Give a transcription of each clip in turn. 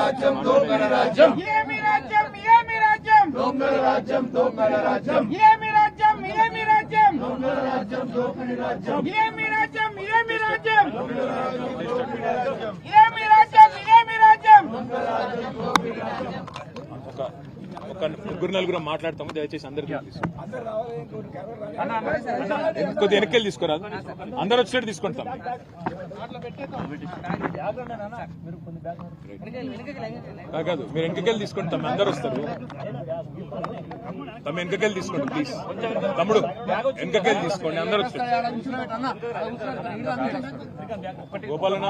రాజ్యం దొంగల రాజ్యం ఏమి రాజ్యం ఏమి రాజ్యం దొంగల రాజ్యం దొంగల రాజ్యం ఏమి రాజ్యం ఏమి రాజ్యం దొంగల రాజ్యం దోపిడీ రాజ్యం ఏమి రాజ్యం ఏమి రాజ్యం దొంగల రాజ్యం దోపిడీ రాజ్యం ఏమి రాజ్యం ఏమి రాజ్యం దొంగల రాజ్యం దోపిడీ రాజ్యం ఒక ముగ్గురు నలుగురు మాట్లాడతాము దయచేసి అందరికీ కొద్ది వెనక్కి తీసుకురాదు అందరు వచ్చేటట్టు తీసుకుంటాం కాదు మీరు వెనకకెళ్ళి తీసుకుంటాం అందరు వస్తారు తమ వెనకకెళ్ళి తీసుకోండి ప్లీజ్ తమ్ముడు వెనకకెళ్ళి తీసుకోండి అందరు వచ్చారు గోపాలన్న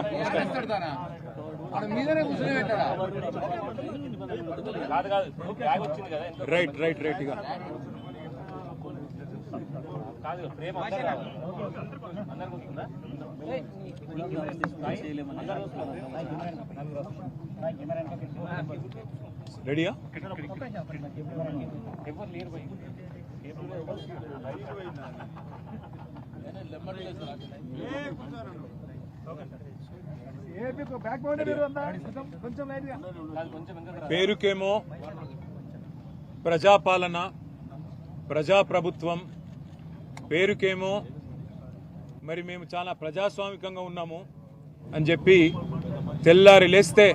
రైట్ రైట్ రైట్ ఇక రెడీయా పేరుకేమో ప్రజాపాలన ప్రజాప్రభుత్వం పేరుకేమో మరి మేము చాలా ప్రజాస్వామికంగా ఉన్నాము అని చెప్పి తెల్లారి లేస్తే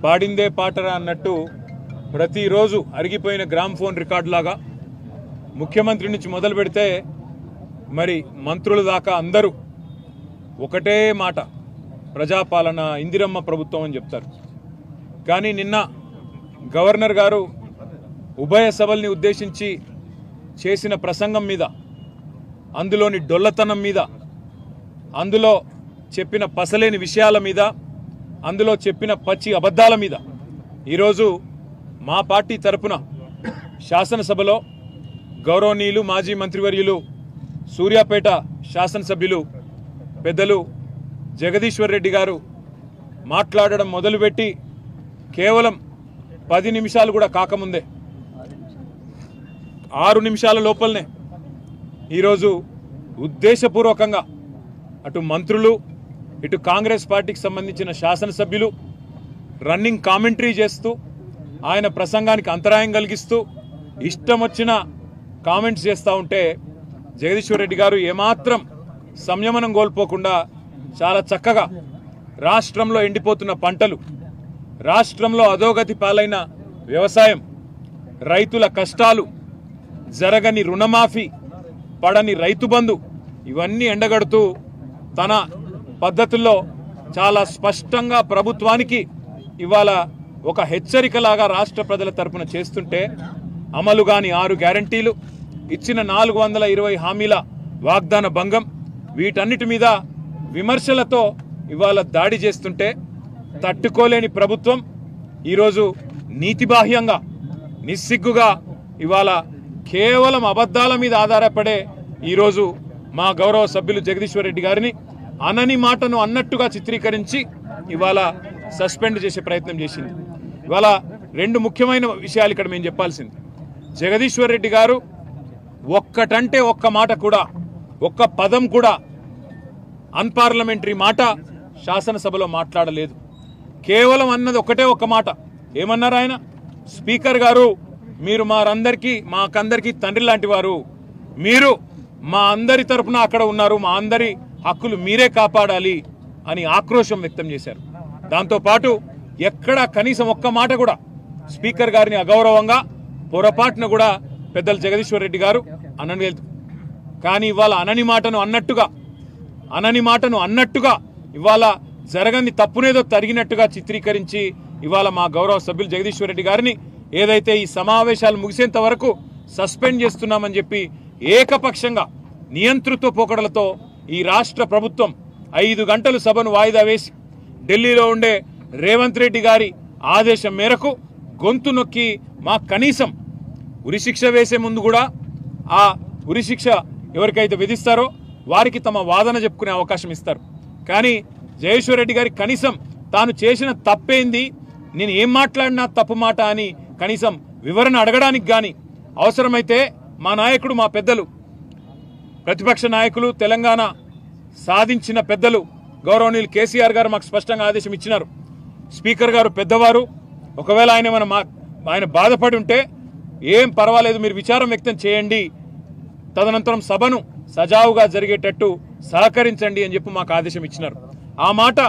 పాడిందే పాటరా అన్నట్టు ప్రతిరోజు అరిగిపోయిన గ్రామ్ ఫోన్ రికార్డు లాగా ముఖ్యమంత్రి నుంచి మొదలు పెడితే మరి మంత్రుల దాకా అందరూ ఒకటే మాట ప్రజాపాలన ఇందిరమ్మ ప్రభుత్వం అని చెప్తారు. కానీ నిన్న గవర్నర్ గారు ఉభయ సభల్ని ఉద్దేశించి చేసిన ప్రసంగం మీద, అందులోని డొల్లతనం మీద, అందులో చెప్పిన పసలేని విషయాల మీద, అందులో చెప్పిన పచ్చి అబద్ధాల మీద ఈరోజు మా పార్టీ తరపున శాసనసభలో గౌరవనీయులు మాజీ మంత్రివర్యులు సూర్యాపేట శాసనసభ్యులు పెద్దలు జగదీశ్వర్ రెడ్డి గారు మాట్లాడడం మొదలుపెట్టి కేవలం 10 నిమిషాలు కూడా కాకముందే 6 నిమిషాల లోపలనే ఈరోజు ఉద్దేశపూర్వకంగా అటు మంత్రులు ఇటు కాంగ్రెస్ పార్టీకి సంబంధించిన శాసనసభ్యులు రన్నింగ్ కామెంటరీ చేస్తూ ఆయన ప్రసంగానికి అంతరాయం కలిగిస్తూ ఇష్టం వచ్చిన కామెంట్స్ చేస్తూ ఉంటే జగదీశ్వర్ రెడ్డి గారు ఏమాత్రం సంయమనం కోల్పోకుండా చాలా చక్కగా రాష్ట్రంలో ఎండిపోతున్న పంటలు, రాష్ట్రంలో అధోగతి పాలైన వ్యవసాయం, రైతుల కష్టాలు, జరగని రుణమాఫీ, పడని రైతు బంధు ఇవన్నీ ఎండగడుతూ తన పద్ధతుల్లో చాలా స్పష్టంగా ప్రభుత్వానికి ఇవాళ ఒక హెచ్చరికలాగా రాష్ట్ర ప్రజల తరపున చేస్తుంటే అమలు కాని 6 గ్యారంటీలు, ఇచ్చిన 420 హామీల వాగ్దాన భంగం, వీటన్నిటి మీద విమర్శలతో ఇవాళ దాడి చేస్తుంటే తట్టుకోలేని ప్రభుత్వం ఈరోజు నీతిబాహ్యంగా నిస్సిగ్గుగా ఇవాళ కేవలం అబద్ధాల మీద ఆధారపడే ఈరోజు మా గౌరవ సభ్యులు జగదీశ్వర్ రెడ్డి గారిని అనని మాటను అన్నట్టుగా చిత్రీకరించి ఇవాళ సస్పెండ్ చేసే ప్రయత్నం చేసింది. ఇవాళ 2 ముఖ్యమైన విషయాలు ఇక్కడ మేము చెప్పాల్సింది. జగదీశ్వర్ రెడ్డి గారు ఒక్కటంటే ఒక్క మాట కూడా, ఒక్క పదం కూడా అన్పార్లమెంటరీ మాట శాసనసభలో మాట్లాడలేదు. కేవలం అన్నది ఒకటే ఒక్క మాట. ఏమన్నారు ఆయన? స్పీకర్ గారు, మీరు మాకందరికీ తండ్రి లాంటి వారు, మీరు మా అందరి తరపున అక్కడ ఉన్నారు, మా అందరి హక్కులు మీరే కాపాడాలి అని ఆక్రోశం వ్యక్తం చేశారు. దాంతోపాటు ఎక్కడా కనీసం ఒక్క మాట కూడా స్పీకర్ గారిని అగౌరవంగా పొరపాటున కూడా పెద్దలు జగదీశ్వర్ రెడ్డి గారు అనలేదు. కానీ ఇవాళ అనని మాటను అన్నట్టుగా ఇవాళ జరగని తప్పునేదో తరిగినట్టుగా చిత్రీకరించి ఇవాళ మా గౌరవ సభ్యులు జగదీశ్వర్ రెడ్డి గారిని ఏదైతే ఈ సమావేశాలు ముగిసేంత వరకు సస్పెండ్ చేస్తున్నామని చెప్పి ఏకపక్షంగా నియంతృత్వ పోకడలతో ఈ రాష్ట్ర ప్రభుత్వం 5 గంటలు సభను వాయిదా వేసి ఢిల్లీలో ఉండే రేవంత్ రెడ్డి గారి ఆదేశం మేరకు గొంతు నొక్కి మా కనీసం ఉరిశిక్ష వేసే ముందు కూడా ఆ ఉరిశిక్ష ఎవరికైతే విధిస్తారో వారికి తమ వాదన చెప్పుకునే అవకాశం ఇస్తారు. కానీ జగదీశ్వర్ రెడ్డి గారికి కనీసం తాను చేసిన తప్పేంది, నేను ఏం మాట్లాడినా తప్పు మాట అని కనీసం వివరణ అడగడానికి కానీ, అవసరమైతే మా నాయకుడు, మా పెద్దలు, ప్రతిపక్ష నాయకులు, తెలంగాణ సాధించిన పెద్దలు గౌరవనీయులు కేసీఆర్ గారు మాకు స్పష్టంగా ఆదేశం ఇచ్చినారు. స్పీకర్ గారు పెద్దవారు, ఒకవేళ ఆయన బాధపడి ఉంటే ఏం పర్వాలేదు, మీరు విచారం వ్యక్తం చేయండి, తదనంతరం సభను సజావుగా జరిగేటట్టు సహకరించండి అని చెప్పి మాకు ఆదేశం ఇచ్చినారు. ఆ మాట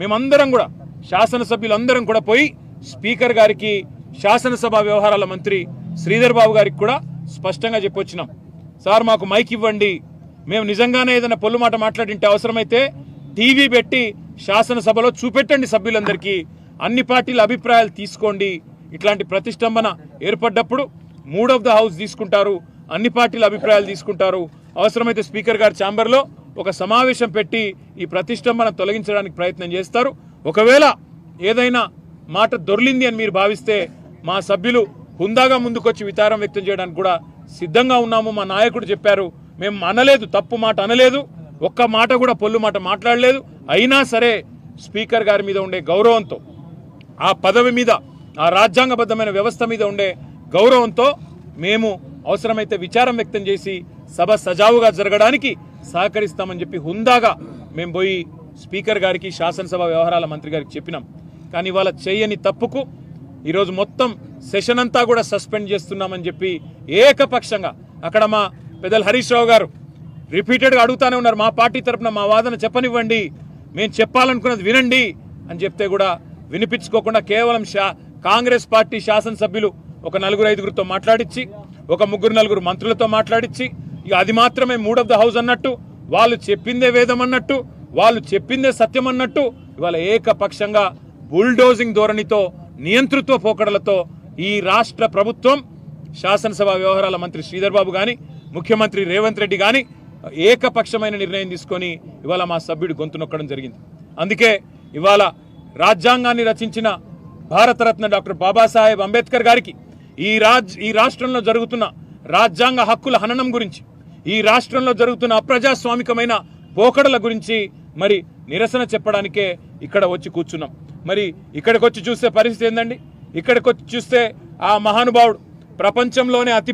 మేమందరం కూడా, శాసనసభ్యులందరం కూడా పోయి స్పీకర్ గారికి, శాసనసభ వ్యవహారాల మంత్రి శ్రీధర్ బాబు గారికి కూడా స్పష్టంగా చెప్పొచ్చినాం. సార్, మాకు మైక్ ఇవ్వండి, మేము నిజంగానే ఏదైనా పొల్లు మాట మాట్లాడింటే అవసరమైతే టీవీ పెట్టి శాసనసభలో చూపెట్టండి, సభ్యులందరికీ అన్ని పార్టీల అభిప్రాయాలు తీసుకోండి. ఇట్లాంటి ప్రతిష్టంభన ఏర్పడ్డప్పుడు మూడ్ ఆఫ్ ద హౌస్ తీసుకుంటారు, అన్ని పార్టీల అభిప్రాయాలు తీసుకుంటారు. అవసరమైతే స్పీకర్ గారి ఛాంబర్లో ఒక సమావేశం పెట్టి ఈ ప్రతిష్టంభన తొలగించడానికి ప్రయత్నం చేస్తారు. ఒకవేళ ఏదైనా మాట దొర్లింది అని మీరు భావిస్తే మా సభ్యులు హుందాగా ముందుకొచ్చి విచారం వ్యక్తం చేయడానికి కూడా సిద్ధంగా ఉన్నాము. మా నాయకుడు చెప్పారు, మేము అనలేదు, తప్పు మాట అనలేదు, ఒక్క మాట కూడా పొల్లు మాట మాట్లాడలేదు. అయినా సరే స్పీకర్ గారి మీద ఉండే గౌరవంతో, ఆ పదవి మీద, ఆ రాజ్యాంగబద్ధమైన వ్యవస్థ మీద ఉండే గౌరవంతో మేము అవసరమైతే విచారం వ్యక్తం చేసి సభ సజావుగా జరగడానికి సహకరిస్తామని చెప్పి హుందాగా మేము పోయి స్పీకర్ గారికి, శాసనసభ వ్యవహారాల మంత్రి గారికి చెప్పినాం. కానీ ఇవాళ చేయని తప్పుకు ఈరోజు మొత్తం సెషన్ అంతా కూడా సస్పెండ్ చేస్తున్నామని చెప్పి ఏకపక్షంగా, అక్కడ మా పెద్దలు హరీష్ రావు గారు రిపీటెడ్గా అడుగుతానే ఉన్నారు, మా పార్టీ తరఫున మా వాదన చెప్పనివ్వండి, మేము చెప్పాలనుకున్నది వినండి అని చెప్తే కూడా వినిపించుకోకుండా కేవలం కాంగ్రెస్ పార్టీ శాసనసభ్యులు ఒక 4-5గురితో మాట్లాడించి, ఒక 3-4 మంత్రులతో మాట్లాడించి, ఇక అది మాత్రమే మూడ్ ఆఫ్ ద హౌస్ అన్నట్టు, వాళ్ళు చెప్పిందే వేదం అన్నట్టు, వాళ్ళు చెప్పిందే సత్యం అన్నట్టు ఇవాళ ఏకపక్షంగా బుల్డోజింగ్ ధోరణితో, నియంతృత్వ పోకడలతో ఈ రాష్ట్ర ప్రభుత్వం, శాసనసభ వ్యవహారాల మంత్రి శ్రీధర్ బాబు కానీ, ముఖ్యమంత్రి రేవంత్ రెడ్డి కానీ ఏకపక్షమైన నిర్ణయం తీసుకొని ఇవాళ మా సభ్యుడు గొంతు నొక్కడం జరిగింది. అందుకే ఇవాళ రాజ్యాంగాన్ని రచించిన భారతరత్న డాక్టర్ బాబాసాహెబ్ అంబేద్కర్ గారికి ఈ రాష్ట్రంలో జరుగుతున్న రాజ్యాంగ హక్కుల హననం గురించి, ఈ రాష్ట్రంలో జరుగుతున్న అప్రజాస్వామికమైన పోకడల గురించి మరి నిరసన చెప్పడానికే ఇక్కడ వచ్చి కూర్చున్నాం. మరి ఇక్కడికి వచ్చి చూస్తే పరిస్థితి ఏందండి? ఇక్కడికి వచ్చి చూస్తే ఆ మహానుభావుడు ప్రపంచంలోనే అతి